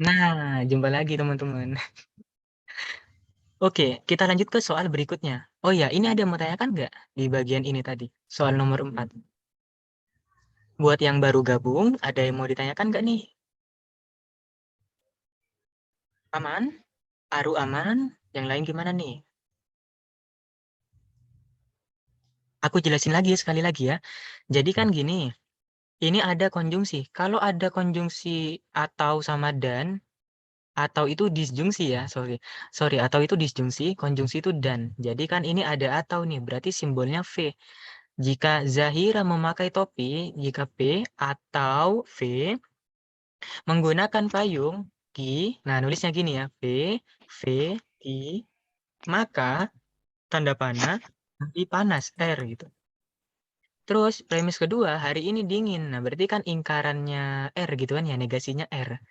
Nah, jumpa lagi teman-teman. Oke, kita lanjut ke soal berikutnya. Oh ya, ini ada yang mau tanyakan nggak di bagian ini tadi? Soal nomor 4. Buat yang baru gabung, ada yang mau ditanyakan nggak nih? Aman? Aru aman? Yang lain gimana nih? Aku jelasin lagi sekali lagi ya. Jadi kan gini, ini ada konjungsi. Kalau ada konjungsi atau sama dan, atau itu disjungsi ya, sorry. Sorry, atau itu disjungsi, konjungsi itu dan. Jadi kan ini ada atau nih, berarti simbolnya V. Jika Zahira memakai topi, jika P atau V menggunakan payung, Ki, nah nulisnya gini ya, V, Ki, maka tanda panah, nanti panas, R gitu. Terus premis kedua, hari ini dingin. Nah, berarti kan ingkarannya R gitu kan ya, negasinya R.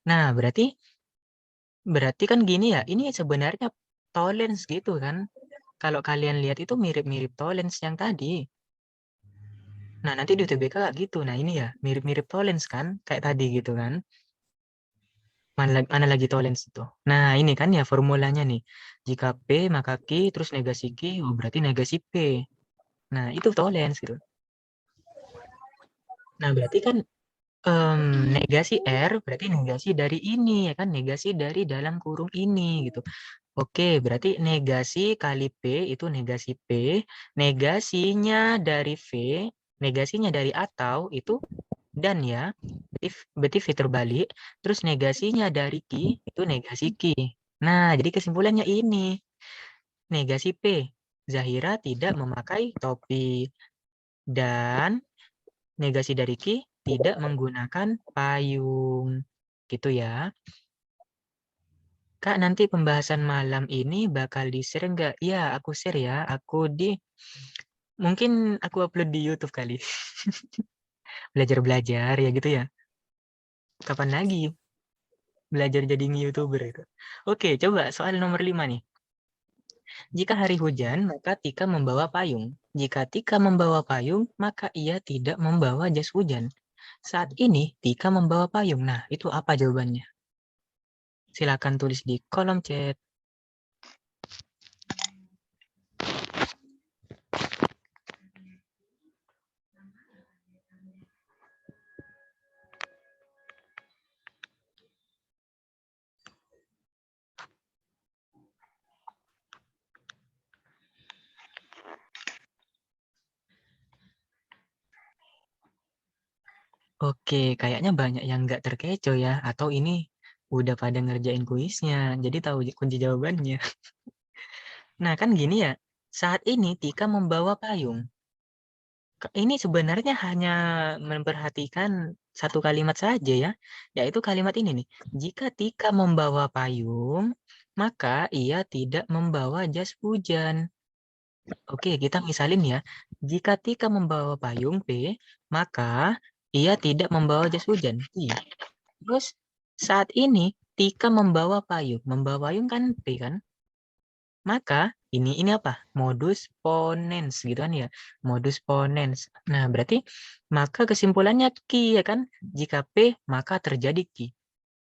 Nah, berarti kan gini ya, ini sebenarnya Tollens gitu kan. Kalau kalian lihat itu mirip-mirip Tollens yang tadi. Nah, nanti di UTBK gitu. Nah, ini ya, mirip-mirip Tollens kan, kayak tadi gitu kan. Mana lagi Tollens itu. Nah, ini kan ya formulanya nih. Jika P, maka Q, terus negasi Q, oh, berarti negasi P. Nah, itu Tollens gitu. Nah, berarti kan negasi R berarti negasi dari ini ya kan, negasi dari dalam kurung ini gitu. Oke, berarti negasi kali P itu negasi P, negasinya dari V, negasinya dari atau itu dan ya. Berarti V terbalik, terus negasinya dari Ki itu negasi Ki. Nah, jadi kesimpulannya ini, negasi P, Zahira tidak memakai topi dan negasi dari Ki tidak menggunakan payung. Gitu ya. Kak, nanti pembahasan malam ini bakal di-share nggak? Ya, aku share ya. Mungkin aku upload di YouTube kali. Belajar-belajar ya gitu ya. Kapan lagi belajar jadi YouTuber itu? Oke, coba soal nomor 5 nih. Jika hari hujan, maka Tika membawa payung. Jika Tika membawa payung, maka ia tidak membawa jas hujan. Saat ini Tika membawa payung. Nah, itu apa jawabannya? Silakan tulis di kolom chat. Oke, kayaknya banyak yang nggak terkecoh ya. Atau ini udah pada ngerjain kuisnya, jadi tahu kunci jawabannya. Nah, kan gini ya. Saat ini Tika membawa payung. Ini sebenarnya hanya memperhatikan satu kalimat saja ya. Yaitu kalimat ini nih. Jika Tika membawa payung, maka ia tidak membawa jas hujan. Oke, kita misalin ya. Jika Tika membawa payung P, maka ia tidak membawa jas hujan. Terus saat ini Tika membawa payung. Membawa payung kan P kan? Maka ini apa? Modus ponens gitu kan ya. Modus ponens. Nah, berarti maka kesimpulannya Ki ya kan? Jika P maka terjadi Ki.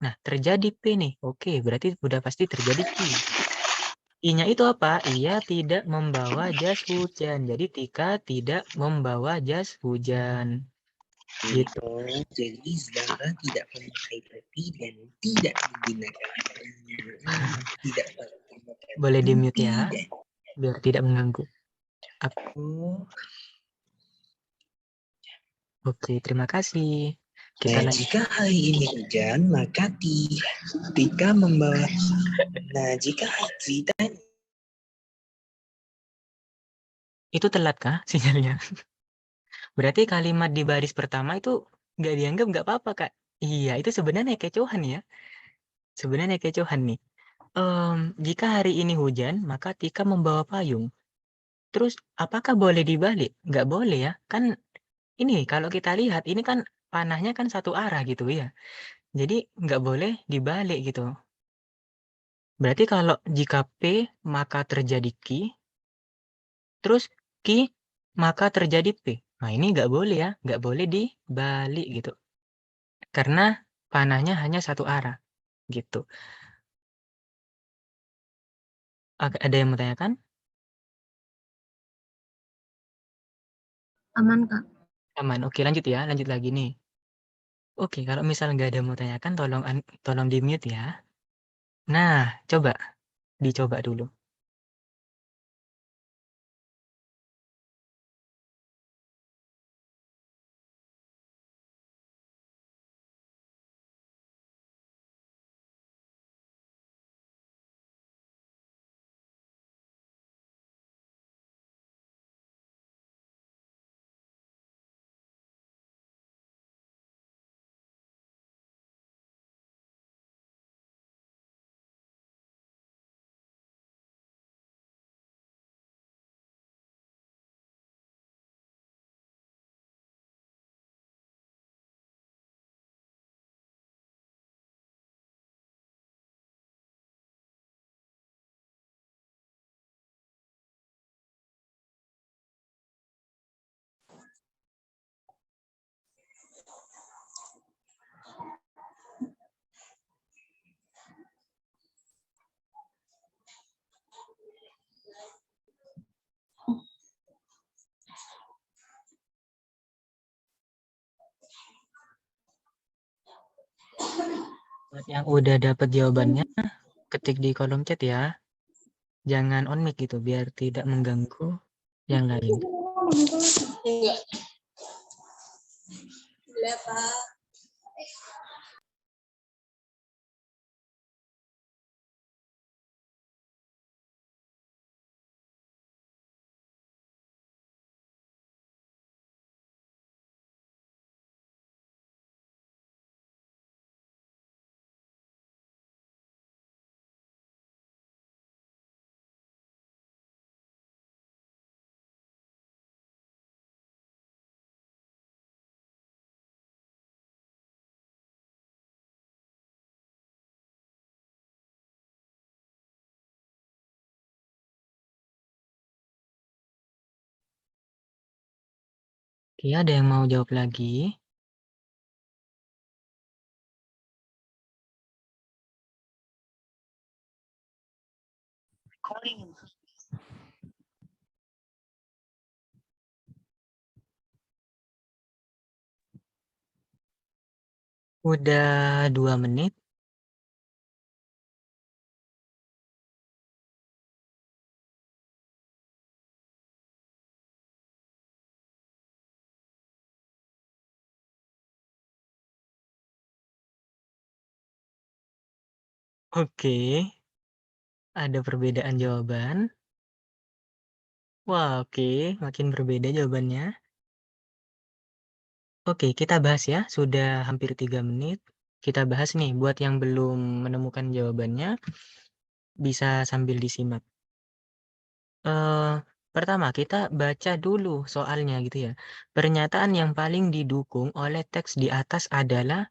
Nah, terjadi P nih. Oke, berarti udah pasti terjadi Ki. I-nya itu apa? Ia tidak membawa jas hujan. Jadi Tika tidak membawa jas hujan. Gitu. Oh, jadi Zara tidak memakai topi dan tidak menggunakan tidak menggunakan Boleh di mute topi ya, dan biar tidak mengganggu. oh. Oke, terima kasih. Kita Nah, lanjut. jika hari ini hujan, maka Tika membawa. Nah, jika Zita Itu telat kah sinyalnya? Berarti kalimat di baris pertama itu nggak dianggap nggak apa-apa, Kak. Iya, itu sebenarnya kecohan ya. Sebenarnya kecohan nih. Jika hari ini hujan, maka Tika membawa payung. Terus, apakah boleh dibalik? Nggak boleh ya. Kan ini kalau kita lihat, ini kan panahnya kan satu arah gitu ya. Jadi nggak boleh dibalik gitu. Berarti kalau jika P, maka terjadi Q. Terus Q, maka terjadi P. Nah, ini nggak boleh ya. Nggak boleh dibalik gitu. Karena panahnya hanya satu arah. gitu. Ada yang mau tanyakan? Aman, Kak. Aman. Oke, lanjut ya. Lanjut lagi nih. Oke, kalau misal nggak ada yang mau tanyakan, tolong di-mute ya. Nah, dicoba dulu. Buat yang udah dapat jawabannya, ketik di kolom chat ya. Jangan on mic gitu, biar tidak mengganggu yang lain. Enggak. Boleh, Pak. Oke, ada yang mau jawab lagi? Udah 2 menit. Oke, ada perbedaan jawaban. Wah, oke, makin berbeda jawabannya. Oke, kita bahas ya, sudah hampir 3 menit. Kita bahas nih, buat yang belum menemukan jawabannya, bisa sambil disimak. Pertama, kita baca dulu soalnya gitu ya. Pernyataan yang paling didukung oleh teks di atas adalah,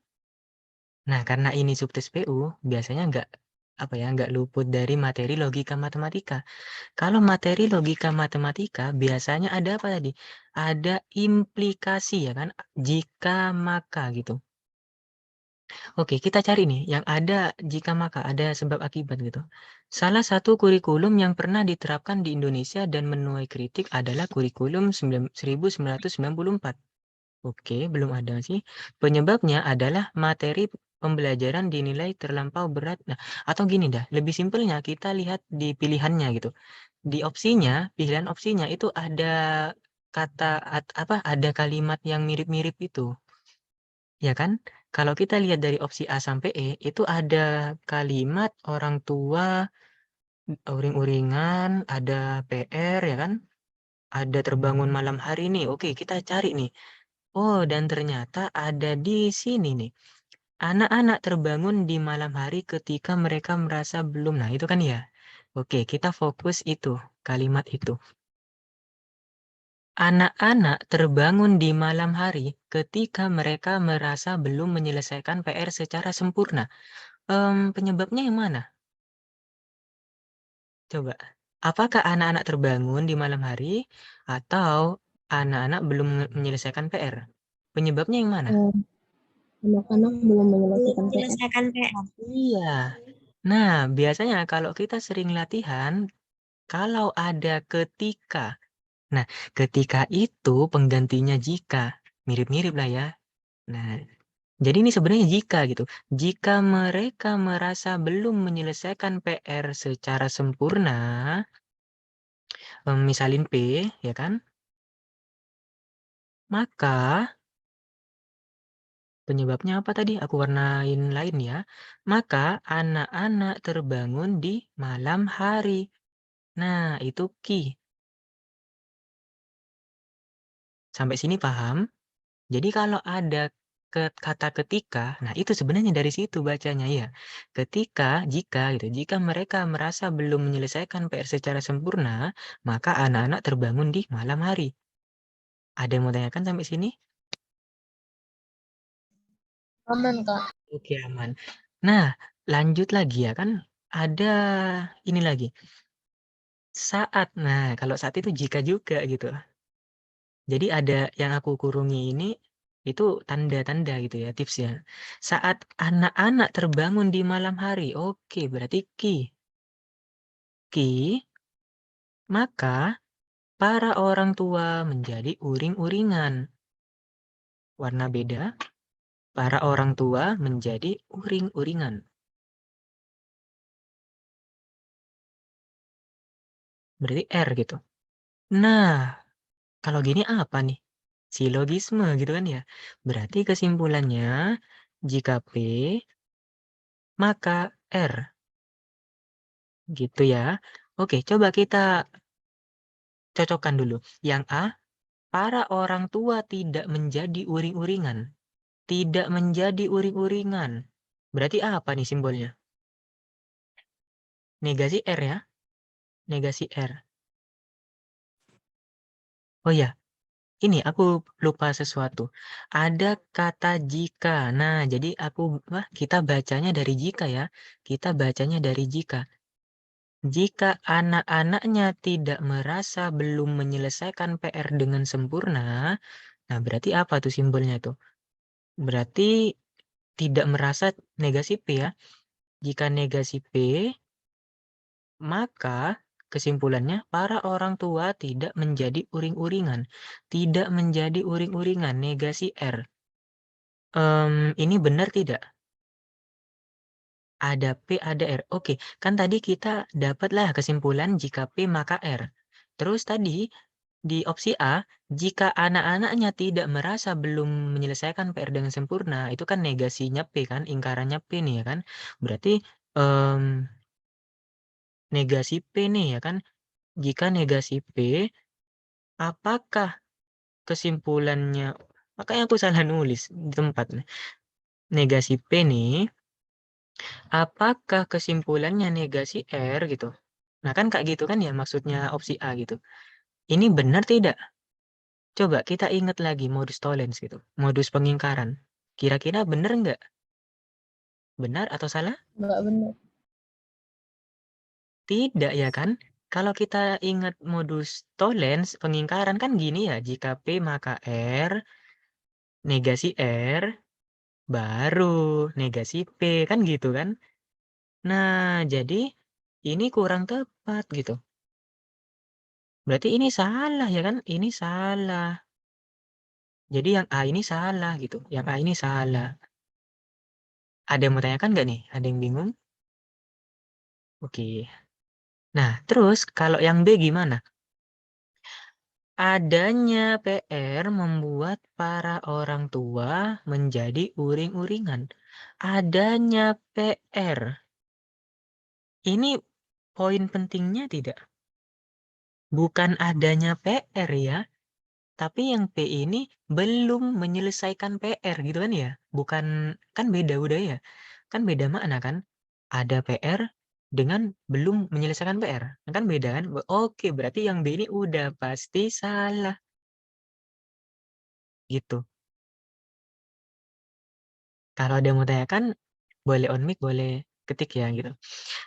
nah karena ini subtes PU, biasanya nggak luput dari materi logika matematika. Kalau materi logika matematika biasanya ada apa tadi? Ada implikasi ya kan? Jika maka gitu. Oke, kita cari nih yang ada jika maka, ada sebab akibat gitu. Salah satu kurikulum yang pernah diterapkan di Indonesia dan menuai kritik adalah kurikulum 1994. Oke, belum ada sih. Penyebabnya adalah materi pembelajaran dinilai terlampau berat. Nah, atau gini dah, lebih simpelnya kita lihat di pilihannya gitu. Di opsinya, pilihan opsinya itu ada ada kalimat yang mirip-mirip itu. Ya kan? Kalau kita lihat dari opsi A sampai E, itu ada kalimat orang tua, uring-uringan, ada PR ya kan? Ada terbangun malam hari nih. Oke, kita cari nih. Oh, dan ternyata ada di sini nih. Anak-anak terbangun di malam hari ketika mereka merasa belum. Nah, itu kan ya. Oke, kita fokus itu, kalimat itu. Anak-anak terbangun di malam hari ketika mereka merasa belum menyelesaikan PR secara sempurna. Penyebabnya yang mana? Coba. Apakah anak-anak terbangun di malam hari atau anak-anak belum menyelesaikan PR? Penyebabnya yang mana? Anak-anak belum menyelesaikan PR. Menyelesaikan PR. Iya. Nah, biasanya kalau kita sering latihan, kalau ada ketika. Nah, ketika itu penggantinya jika. Mirip-mirip lah ya. Nah, jadi ini sebenarnya jika gitu. Jika mereka merasa belum menyelesaikan PR secara sempurna, misalin P, ya kan? Maka penyebabnya apa tadi? Aku warnain lain ya. Maka anak-anak terbangun di malam hari. Nah, itu key. Sampai sini paham? Jadi kalau ada kata ketika, nah itu sebenarnya dari situ bacanya ya. Ketika, jika gitu, jika mereka merasa belum menyelesaikan PR secara sempurna, maka anak-anak terbangun di malam hari. Ada yang mau tanyakan sampai sini? Aman, Kak. Oke, aman. Nah, lanjut lagi ya kan ada ini lagi. Saat. Nah, kalau saat itu jika juga gitu. Jadi ada yang aku kurungi ini itu tanda-tanda gitu ya, tipsnya. Saat anak-anak terbangun di malam hari. Oke, berarti ki. Ki, maka para orang tua menjadi uring-uringan. Warna beda. Para orang tua menjadi uring-uringan. Berarti R gitu. Nah, kalau gini apa nih? Silogisme gitu kan ya. Berarti kesimpulannya, jika P, maka R. Gitu ya. Oke, coba kita cocokkan dulu. Yang A, para orang tua tidak menjadi uring-uringan. Tidak menjadi uring-uringan. Berarti apa nih simbolnya? Negasi R ya. Negasi R. Oh ya, ini aku lupa sesuatu. Ada kata jika. Nah, jadi kita bacanya dari jika ya. Kita bacanya dari jika. Jika anak-anaknya tidak merasa belum menyelesaikan PR dengan sempurna, nah berarti apa tuh simbolnya tuh? Berarti tidak merasa negasi P ya. Jika negasi P, maka kesimpulannya para orang tua tidak menjadi uring-uringan. Tidak menjadi uring-uringan, negasi R. Ini benar tidak? Ada P, ada R. Oke, kan tadi kita dapatlah kesimpulan jika P maka R. Terus tadi di opsi A, jika anak-anaknya tidak merasa belum menyelesaikan PR dengan sempurna, itu kan negasinya P kan, ingkarannya P nih ya kan. Berarti negasi P nih ya kan. Jika negasi P, apakah kesimpulannya, makanya aku salah nulis di tempat. Negasi P nih, apakah kesimpulannya negasi R gitu. Nah kan kayak gitu kan ya maksudnya opsi A gitu. Ini benar tidak? Coba kita ingat lagi modus tollens gitu. Modus pengingkaran. Kira-kira benar nggak? Benar atau salah? Nggak benar. Tidak ya kan? Kalau kita ingat modus tollens pengingkaran kan gini ya. Jika P maka R, negasi R, baru negasi P. Kan gitu kan? Nah, jadi ini kurang tepat gitu. Berarti ini salah ya kan? Ini salah. Jadi yang A ini salah gitu. Yang A ini salah. Ada yang mau tanyakan nggak nih? Ada yang bingung? Oke. Nah, terus kalau yang B gimana? Adanya PR membuat para orang tua menjadi uring-uringan. Adanya PR. Ini poin pentingnya tidak? Bukan adanya PR ya. Tapi yang P ini belum menyelesaikan PR gitu kan ya? Bukan, kan beda udah ya? Kan beda makna kan? Ada PR dengan belum menyelesaikan PR. Kan beda kan? Oke, berarti yang B ini udah pasti salah. Gitu. Kalau ada yang mau tanyakan, boleh on mic, boleh ketik ya gitu.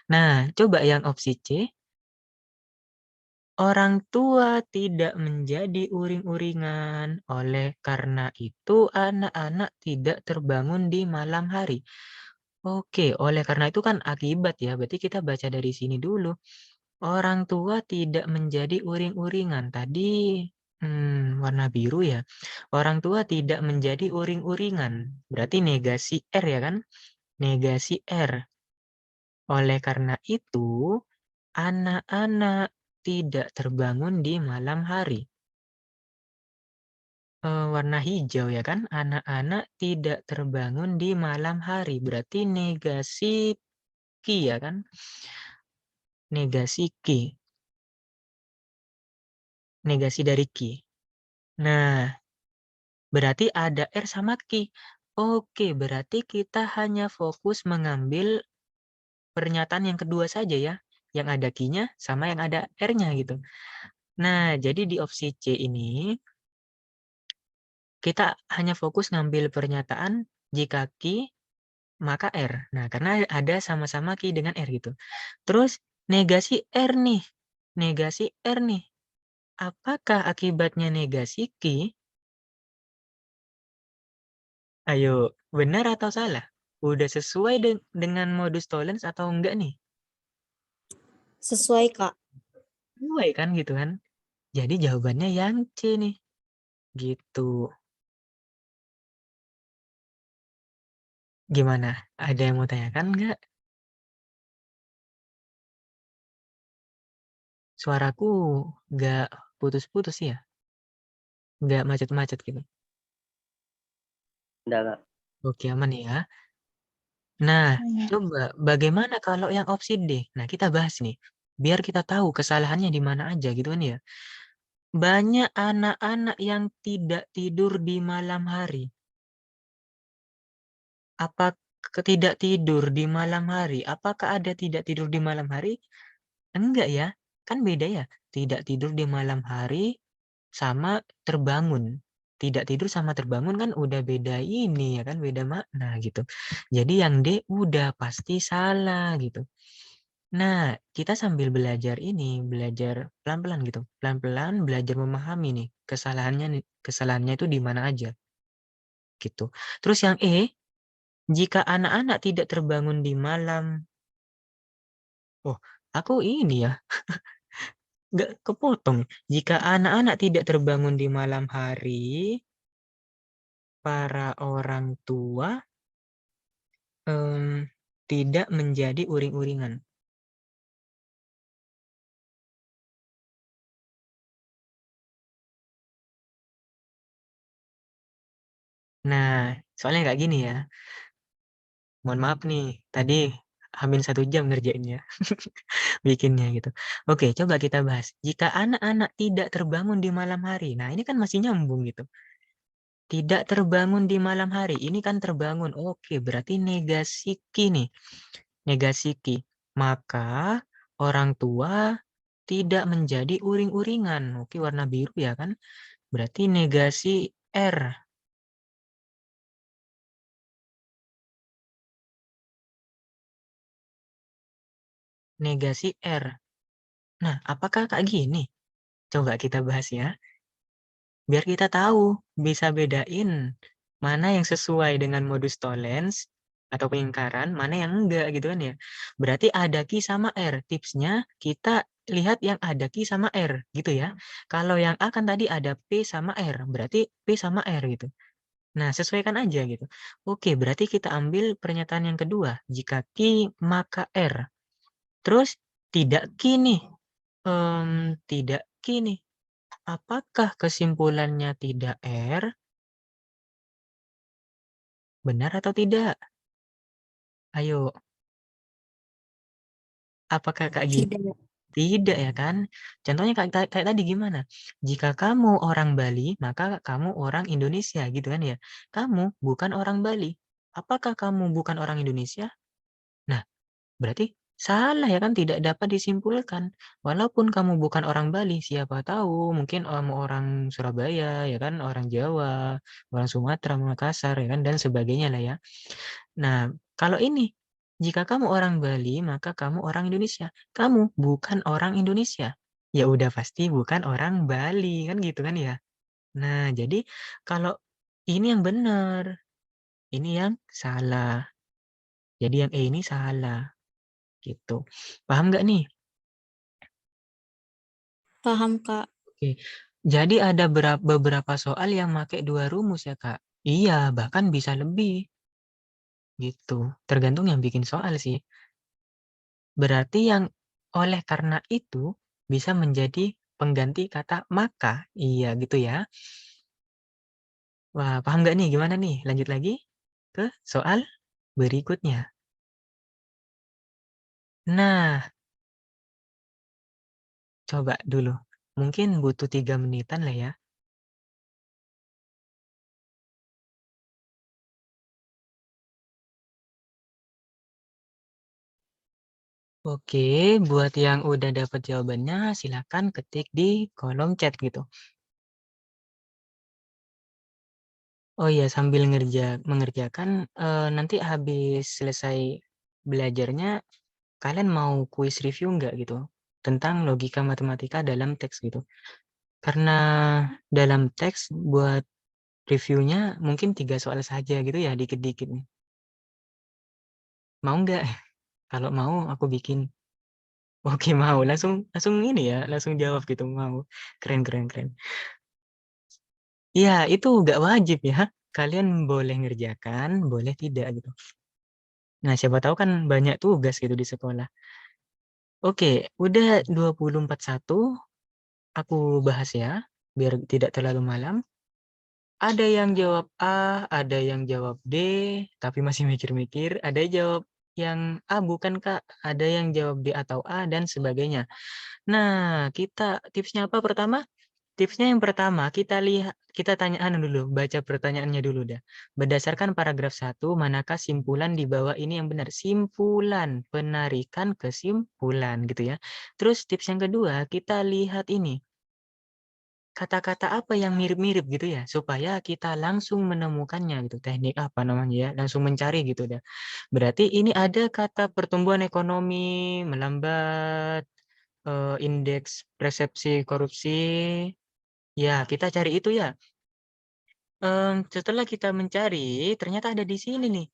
Nah, coba yang opsi C. Orang tua tidak menjadi uring-uringan. Oleh karena itu anak-anak tidak terbangun di malam hari. Oke, oleh karena itu kan akibat ya. Berarti kita baca dari sini dulu. Orang tua tidak menjadi uring-uringan. Tadi warna biru ya. Orang tua tidak menjadi uring-uringan. Berarti negasi R ya kan? Negasi R. Oleh karena itu, anak-anak tidak terbangun di malam hari. Warna hijau ya kan? Anak-anak tidak terbangun di malam hari. Berarti negasi ki ya kan? Negasi ki. Negasi dari ki. Nah, berarti ada R sama ki. Oke, berarti kita hanya fokus mengambil pernyataan yang kedua saja ya. Yang ada ki-nya sama yang ada R-nya gitu. Nah, jadi di opsi C ini kita hanya fokus ngambil pernyataan jika ki maka R. Nah, karena ada sama-sama ki dengan R gitu. Terus negasi R nih. Negasi R nih. Apakah akibatnya negasi ki? Ayo, benar atau salah? Udah sesuai dengan modus tollens atau enggak nih? Sesuai, Kak. Sesuai kan gitu kan? Jadi jawabannya yang C nih. Gitu. Gimana? Ada yang mau tanyakan nggak? Suaraku nggak putus-putus ya? Nggak macet-macet gitu. Enggak, Kak. Oke, aman ya. Nah, Iya. coba bagaimana kalau yang opsi D? Nah, kita bahas nih. Biar kita tahu kesalahannya di mana aja gitu kan ya. Banyak anak-anak yang tidak tidur di malam hari. Apa tidak tidur di malam hari? Apakah ada tidak tidur di malam hari? Enggak ya. Kan beda ya. Tidak tidur di malam hari sama terbangun. Tidak tidur sama terbangun kan udah beda ini ya kan, beda makna gitu. Jadi yang D udah pasti salah gitu. Nah, kita sambil belajar ini, belajar pelan-pelan gitu. Pelan-pelan belajar memahami nih kesalahannya itu di mana aja gitu. Terus yang E, jika anak-anak tidak terbangun di malam. Oh, aku ini ya, nggak kepotong. Jika anak-anak tidak terbangun di malam hari, para orang tua tidak menjadi uring-uringan. Nah, soalnya nggak gini ya. Mohon maaf nih, tadi hamin 1 jam ngerjainnya. Bikinnya gitu. Oke, coba kita bahas. Jika anak-anak tidak terbangun di malam hari. Nah, ini kan masih nyambung gitu. Tidak terbangun di malam hari. Ini kan terbangun. Oke, berarti negasi ki nih. Negasi ki. Maka orang tua tidak menjadi uring-uringan. Oke, warna biru ya kan. Berarti negasi R. Negasi R. Nah, apakah kayak gini? Coba kita bahas ya. Biar kita tahu, bisa bedain mana yang sesuai dengan modus tollens atau pengingkaran, mana yang enggak gitu kan ya. Berarti ada ki sama R. Tipsnya kita lihat yang ada ki sama R gitu ya. Kalau yang A kan tadi ada P sama R, berarti P sama R gitu. Nah, sesuaikan aja gitu. Oke, berarti kita ambil pernyataan yang kedua. Jika ki maka R. Terus tidak ki nih. Tidak ki nih. Apakah kesimpulannya tidak R? Benar atau tidak? Ayo, apakah kayak gitu? Tidak. Tidak ya kan? Contohnya kayak tadi gimana? Jika kamu orang Bali, maka kamu orang Indonesia gitu kan ya. Kamu bukan orang Bali. Apakah kamu bukan orang Indonesia? Nah, berarti salah ya kan, tidak dapat disimpulkan. Walaupun kamu bukan orang Bali, siapa tahu mungkin kamu orang Surabaya ya kan, orang Jawa, orang Sumatera, Makassar ya kan dan sebagainya lah ya. Nah, kalau ini jika kamu orang Bali, maka kamu orang Indonesia. Kamu bukan orang Indonesia. ya udah pasti bukan orang Bali, kan gitu kan ya. Nah, jadi kalau ini yang benar, ini yang salah. Jadi yang E ini salah, gitu. Paham nggak nih? Paham, Kak. Oke. Jadi ada beberapa soal yang pakai 2 rumus ya, Kak? Iya, bahkan bisa lebih. Gitu. Tergantung yang bikin soal sih. Berarti yang oleh karena itu bisa menjadi pengganti kata maka. Iya, gitu ya. Wah, paham nggak nih? Gimana nih? Lanjut lagi ke soal berikutnya. Nah, coba dulu. Mungkin butuh 3 menitan lah ya. Oke, buat yang udah dapat jawabannya, silakan ketik di kolom chat gitu. Oh iya, sambil mengerjakan, nanti habis selesai belajarnya, kalian mau kuis review nggak gitu? Tentang logika matematika dalam teks gitu. Karena dalam teks buat reviewnya mungkin 3 soal saja gitu ya, dikit-dikit nih. Mau nggak? Kalau mau aku bikin. Oke, mau. Langsung langsung ini ya, langsung jawab gitu, mau. Keren keren keren. Iya, itu nggak wajib ya. Kalian boleh ngerjakan, boleh tidak gitu. Nah, siapa tahu kan banyak tugas gitu di sekolah. Oke, udah 24.1, aku bahas ya, biar tidak terlalu malam. Ada yang jawab A, ada yang jawab D, tapi masih mikir-mikir. Ada jawab yang A bukan Kak, ada yang jawab D atau A dan sebagainya. Nah, tipsnya apa pertama? Tipsnya yang pertama, kita tanyaan dulu, baca pertanyaannya dulu dah. Berdasarkan paragraf 1, manakah simpulan di bawah ini yang benar? Simpulan, penarikan kesimpulan gitu ya. Terus tips yang kedua, kita lihat ini. Kata-kata apa yang mirip-mirip gitu ya, supaya kita langsung menemukannya gitu. Teknik apa namanya ya, langsung mencari gitu dah. Berarti ini ada kata pertumbuhan ekonomi melambat, indeks persepsi korupsi. Ya, kita cari itu ya. Setelah kita mencari, ternyata ada di sini nih.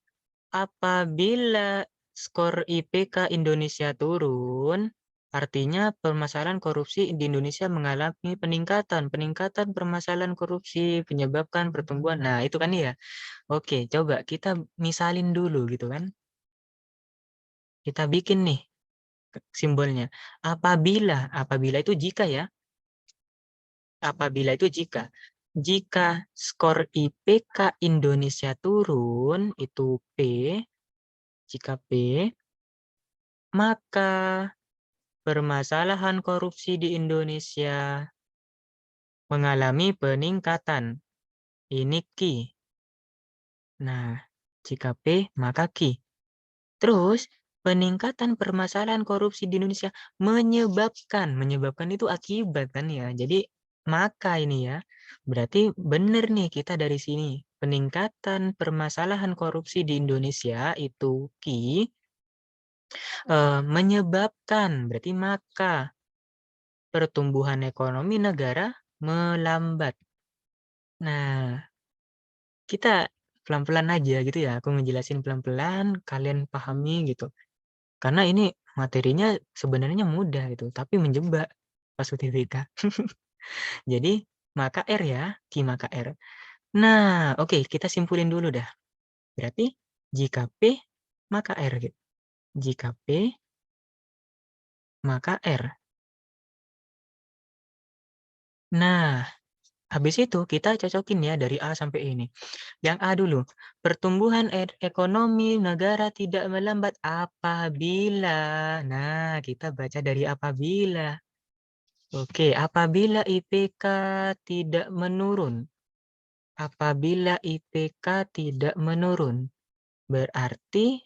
Apabila skor IPK Indonesia turun, artinya permasalahan korupsi di Indonesia mengalami peningkatan. Peningkatan permasalahan korupsi menyebabkan pertumbuhan. Nah, itu kan ya. Oke, coba kita misalin dulu gitu kan. Kita bikin nih simbolnya. Apabila itu jika ya. Apabila itu jika skor IPK Indonesia turun, itu P, jika P, maka permasalahan korupsi di Indonesia mengalami peningkatan. Ini Q. Nah, jika P, maka Q. Terus, peningkatan permasalahan korupsi di Indonesia menyebabkan itu akibat kan ya. Jadi, maka ini ya, berarti benar nih kita dari sini. Peningkatan permasalahan korupsi di Indonesia itu Q, menyebabkan, berarti maka pertumbuhan ekonomi negara melambat. Nah, kita pelan-pelan aja gitu ya. Aku ngejelasin pelan-pelan, kalian pahami gitu. Karena ini materinya sebenarnya mudah gitu, tapi menjebak pas UTBK. Jadi, maka R ya, Q maka R. Nah, oke, kita simpulin dulu dah. Berarti jika P, maka R gitu. Jika P, maka R. Nah, habis itu kita cocokin ya dari A sampai ini. Yang A dulu, pertumbuhan ekonomi negara tidak melambat apabila. Nah, kita baca dari apabila. Oke, apabila IPK tidak menurun. Apabila IPK tidak menurun. Berarti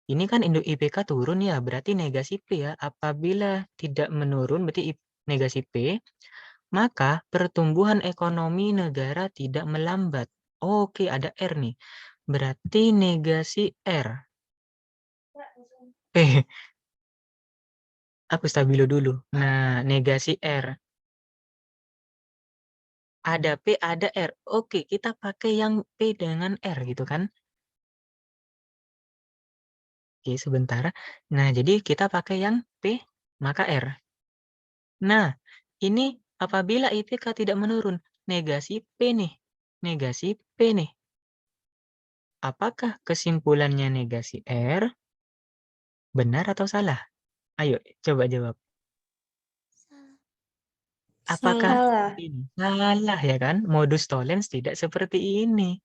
ini kan IPK turun ya, berarti negasi P ya. Apabila tidak menurun berarti negasi P, maka pertumbuhan ekonomi negara tidak melambat. Oke, ada R nih. Berarti negasi R. Aku stabilo dulu. Nah, negasi R. Ada P, ada R. Oke, kita pakai yang P dengan R gitu kan. Oke, sebentar. Nah, jadi kita pakai yang P, maka R. Nah, ini apabila IPK tidak menurun, negasi P nih. Negasi P nih. Apakah kesimpulannya negasi R benar atau salah? Ayo, coba jawab. Apakah Salah. ini salah ya kan? Modus tollens tidak seperti ini.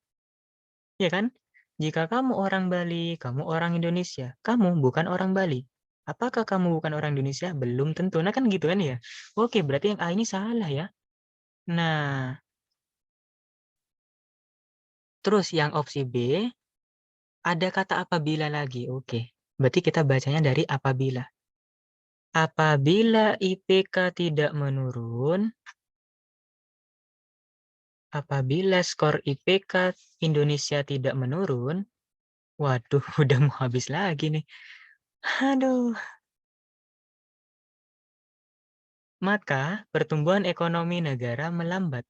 Ya kan? Jika kamu orang Bali, kamu orang Indonesia, kamu bukan orang Bali. Apakah kamu bukan orang Indonesia? Belum tentu. Nah kan gitu kan ya. Oke, berarti yang A ini salah ya. Nah, terus yang opsi B, ada kata apabila lagi. Oke, berarti kita bacanya dari apabila. Apabila IPK tidak menurun, apabila skor IPK Indonesia tidak menurun, waduh, udah mau habis lagi nih. Aduh. Maka pertumbuhan ekonomi negara melambat.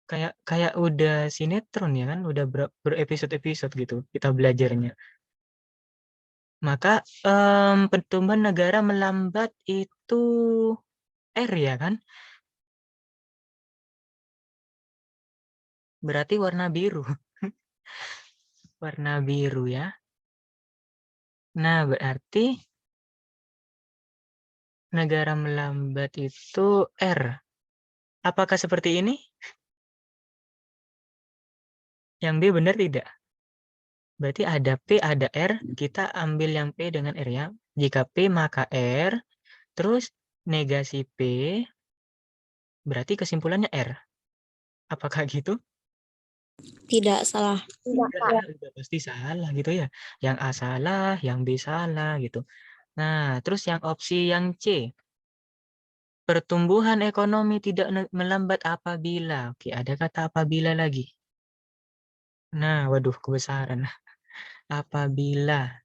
Kayak udah sinetron ya kan, udah berepisode-episode gitu kita belajarnya. Maka pertumbuhan negara melambat itu R ya kan? Berarti warna biru. Warna biru ya. Nah, berarti negara melambat itu R. Apakah seperti ini? Yang B benar tidak? Berarti ada P, ada R. Kita ambil yang P dengan R ya. Jika P maka R. Terus negasi P. Berarti kesimpulannya R. Apakah gitu? Tidak salah. Udah pasti salah gitu ya. Yang A salah, yang B salah gitu. Nah, terus yang opsi yang C. Pertumbuhan ekonomi tidak melambat apabila. Oke, ada kata apabila lagi. Nah, waduh, kebesaran. Apabila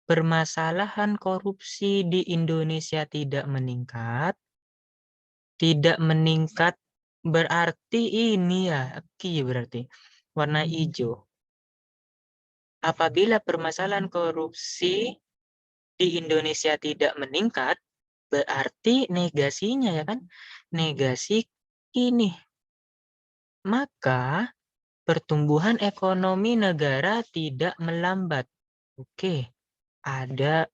permasalahan korupsi di Indonesia tidak meningkat berarti ini ya, berarti warna hijau. Apabila permasalahan korupsi di Indonesia tidak meningkat, berarti negasinya ya kan? Negasi ini. Maka pertumbuhan ekonomi negara tidak melambat. Oke, ada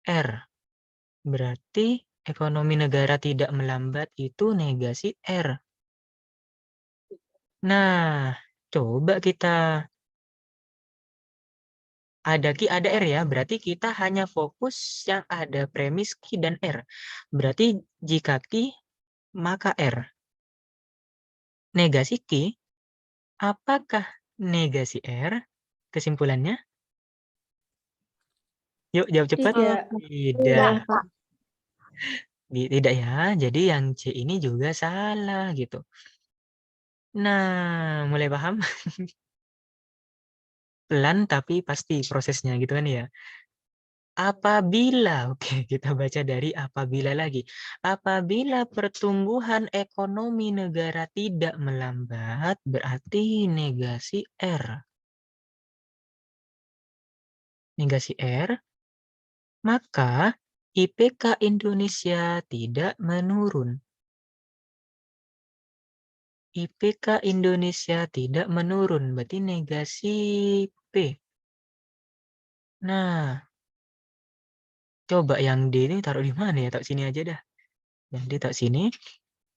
R. Berarti ekonomi negara tidak melambat itu negasi R. Nah, coba kita ada Q, ada R ya. Berarti kita hanya fokus yang ada premis Q dan R. Berarti jika Q, maka R. Negasi Q, apakah negasi R? Kesimpulannya? Yuk, jawab cepat. Tidak. Tidak. Tidak ya. Jadi yang C ini juga salah gitu. Nah, mulai paham? Pelan tapi pasti prosesnya gitu kan ya. Apabila, oke kita baca dari apabila lagi. Apabila pertumbuhan ekonomi negara tidak melambat, berarti negasi R. Negasi R, maka IPK Indonesia tidak menurun. IPK Indonesia tidak menurun, berarti negasi P. Nah, coba yang D ini taruh di mana ya? Taruh sini aja dah. Yang D taruh sini.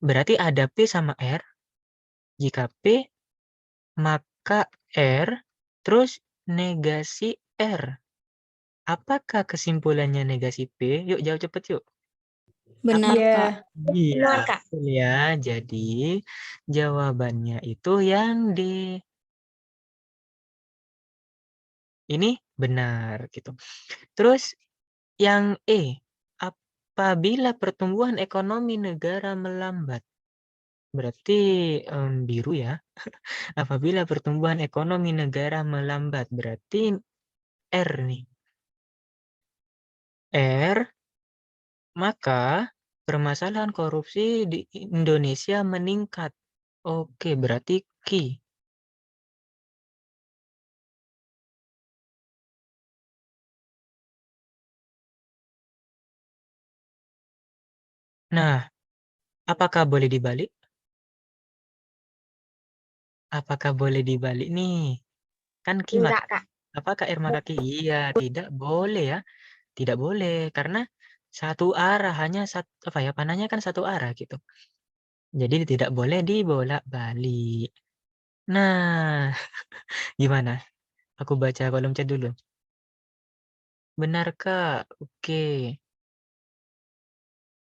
Berarti ada P sama R. Jika P, maka R, terus negasi R. Apakah kesimpulannya negasi P? Yuk, jawab cepet yuk. Benar, Iya. Kak. Iya, Benar, Kak. betul ya. Jadi, jawabannya itu yang D. Ini benar gitu. Terus yang E, apabila pertumbuhan ekonomi negara melambat. Berarti biru ya. Apabila pertumbuhan ekonomi negara melambat, berarti R nih. R, maka permasalahan korupsi di Indonesia meningkat. Oke, berarti Q. Nah, apakah boleh dibalik? Apakah boleh dibalik nih? Kan Q Enggak, Kak. apakah R maka Q? Iya, tidak boleh ya. Tidak boleh karena satu arah, hanya satu apa ya, panahnya kan satu arah gitu. Jadi tidak boleh dibolak-balik. Nah, gimana? Aku baca kolom chat dulu. Benar, Kak. Oke.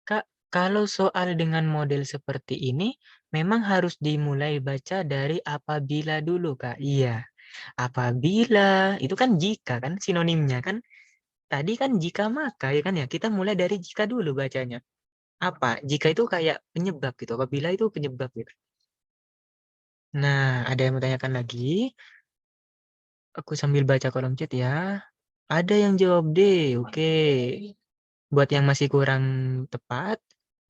Kak, kalau soal dengan model seperti ini, memang harus dimulai baca dari apabila dulu, Kak. Iya. Apabila, itu kan jika kan sinonimnya kan. Tadi kan jika maka ya kan ya. Kita mulai dari jika dulu bacanya. Apa? Jika itu kayak penyebab gitu. Apabila itu penyebab gitu. Nah, ada yang mau tanyakan lagi? Aku sambil baca kolom chat ya. Ada yang jawab D. Oke. Buat yang masih kurang tepat,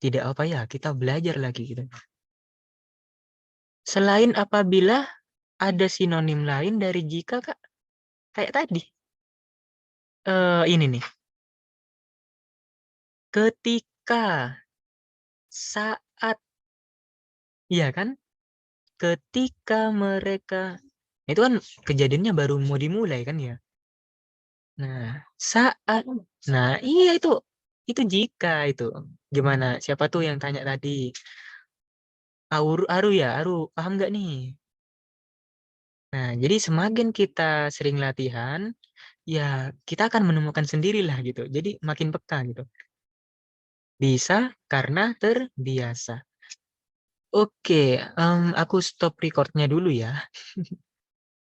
tidak apa ya, kita belajar lagi gitu. Selain apabila, ada sinonim lain dari jika, Kak? Kayak tadi. Ini nih. Ketika, saat, iya kan? Ketika mereka, itu kan kejadiannya baru mau dimulai kan ya? Nah, saat, nah iya itu jika itu. Gimana? Siapa tuh yang tanya tadi? Aru ya, Aru, paham nggak nih? Nah, jadi semakin kita sering latihan, ya kita akan menemukan sendirilah gitu. Jadi makin peka gitu. Bisa karena terbiasa. Oke, aku stop recordnya dulu ya.